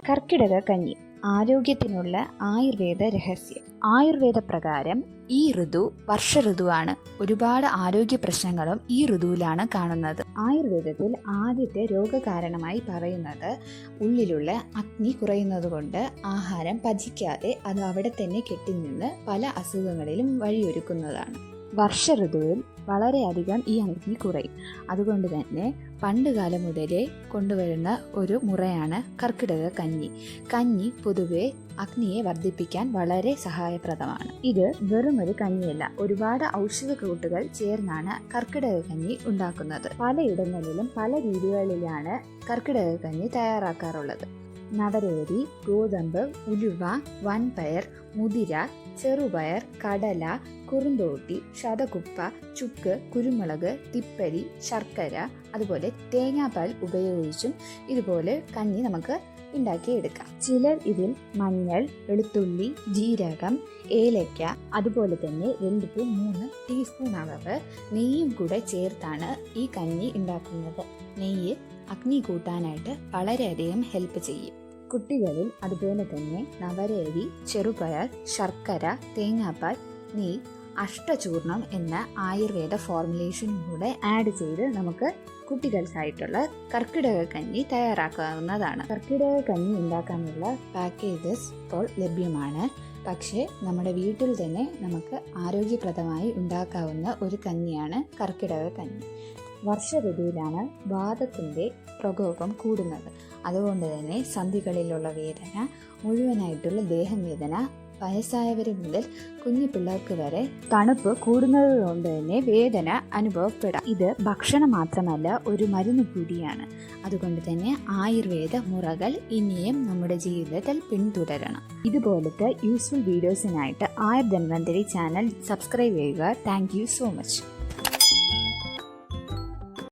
കർക്കിടക കഞ്ഞി ആരോഗ്യത്തിനുള്ള ആയുർവേദ രഹസ്യം. ആയുർവേദ പ്രകാരം ഈ ഋതു വർഷ ഋതുവാണ്. ഒരുപാട് ആരോഗ്യ പ്രശ്നങ്ങളും ഈ ഋതുവിലാണ് കാണുന്നത്. ആയുർവേദത്തിൽ ആദ്യത്തെ രോഗകാരണമായി പറയുന്നത് ഉള്ളിലുള്ള അഗ്നി കുറയുന്നത് കൊണ്ട് ആഹാരം പചിക്കാതെ അത് അവിടെ തന്നെ കെട്ടിനിന്ന് പല അസുഖങ്ങളിലും വഴിയൊരുക്കുന്നതാണ്. വർഷ ഋതുവിൽ വളരെയധികം ഈ അഗ്നി കുറയും. അതുകൊണ്ട് തന്നെ പണ്ടുകാലം മുതലേ കൊണ്ടുവരുന്ന ഒരു മുറയാണ് കർക്കിടക കഞ്ഞി. കഞ്ഞി പൊതുവെ അഗ്നിയെ വർദ്ധിപ്പിക്കാൻ വളരെ സഹായപ്രദമാണ്. ഇത് വെറും ഒരു കഞ്ഞിയല്ല, ഒരുപാട് ഔഷധ കൂട്ടുകൾ ചേർന്നാണ് കർക്കിടക കഞ്ഞി ഉണ്ടാക്കുന്നത്. പലയിടങ്ങളിലും പല രീതികളിലാണ് കർക്കിടക കഞ്ഞി തയ്യാറാക്കാറുള്ളത്. നവരേരി, ഗോതമ്പ്, ഉലുവ, വൻപയർ, മുതിര, ചെറുപയർ, കടല, കുറുന്തോട്ടി, ശതകുപ്പ, ചുക്ക്, കുരുമുളക്, തിപ്പരി, ശർക്കര, അതുപോലെ തേങ്ങാപ്പാൽ ഉപയോഗിച്ചും ഇതുപോലെ കഞ്ഞി നമുക്ക് ഉണ്ടാക്കിയെടുക്കാം. ചിലർ ഇതിൽ മഞ്ഞൾ, വെളുത്തുള്ളി, ജീരകം, ഏലക്ക, അതുപോലെ തന്നെ 2 to 3 ടീസ്പൂൺ അളവ് നെയ്യും കൂടെ ചേർത്താണ് ഈ കഞ്ഞി ഉണ്ടാക്കുന്നത്. നെയ്യ് അഗ്നി കൂട്ടാനായിട്ട് വളരെയധികം ഹെൽപ്പ് ചെയ്യും. കുട്ടികളിൽ അതുപോലെ തന്നെ നവരേരി, ചെറുപയർ, ശർക്കര, തേങ്ങാപ്പാൽ, നെയ്യ്, അഷ്ടചൂർണം എന്ന ആയുർവേദ ഫോർമുലേഷനും കൂടെ ആഡ് ചെയ്ത് നമുക്ക് കുട്ടികൾക്കായിട്ടുള്ള കർക്കിടക കഞ്ഞി തയ്യാറാക്കാവുന്നതാണ്. കർക്കിടക കഞ്ഞി ഉണ്ടാക്കാനുള്ള പാക്കേജസ് ഇപ്പോൾ ലഭ്യമാണ്. പക്ഷേ നമ്മുടെ വീട്ടിൽ തന്നെ നമുക്ക് ആരോഗ്യപ്രദമായി ഉണ്ടാക്കാവുന്ന ഒരു കഞ്ഞിയാണ് കർക്കിടക കഞ്ഞി. വർഷ ഋതുവിലാണ് വാതത്തിൻ്റെ പ്രകോപം കൂടുന്നത്. അതുകൊണ്ട് തന്നെ സന്ധികളിലുള്ള വേദന, മുഴുവനായിട്ടുള്ള ദേഹവേദന, വയസ്സായവർ മുതൽ കുഞ്ഞു പിള്ളേർക്ക് വരെ തണുപ്പ് കൂടുന്നത് കൊണ്ട് തന്നെ വേദന അനുഭവപ്പെടാം. ഇത് ഭക്ഷണം മാത്രമല്ല, ഒരു മരുന്ന് കൂടിയാണ്. അതുകൊണ്ട് തന്നെ ആയുർവേദ മുറകൾ ഇനിയും നമ്മുടെ ജീവിതത്തിൽ പിന്തുടരണം. ഇതുപോലത്തെ യൂസ്ഫുൾ വീഡിയോസിനായിട്ട് ആയുർ ധന്വന്തരി ചാനൽ സബ്സ്ക്രൈബ് ചെയ്യുക. Thank you so much.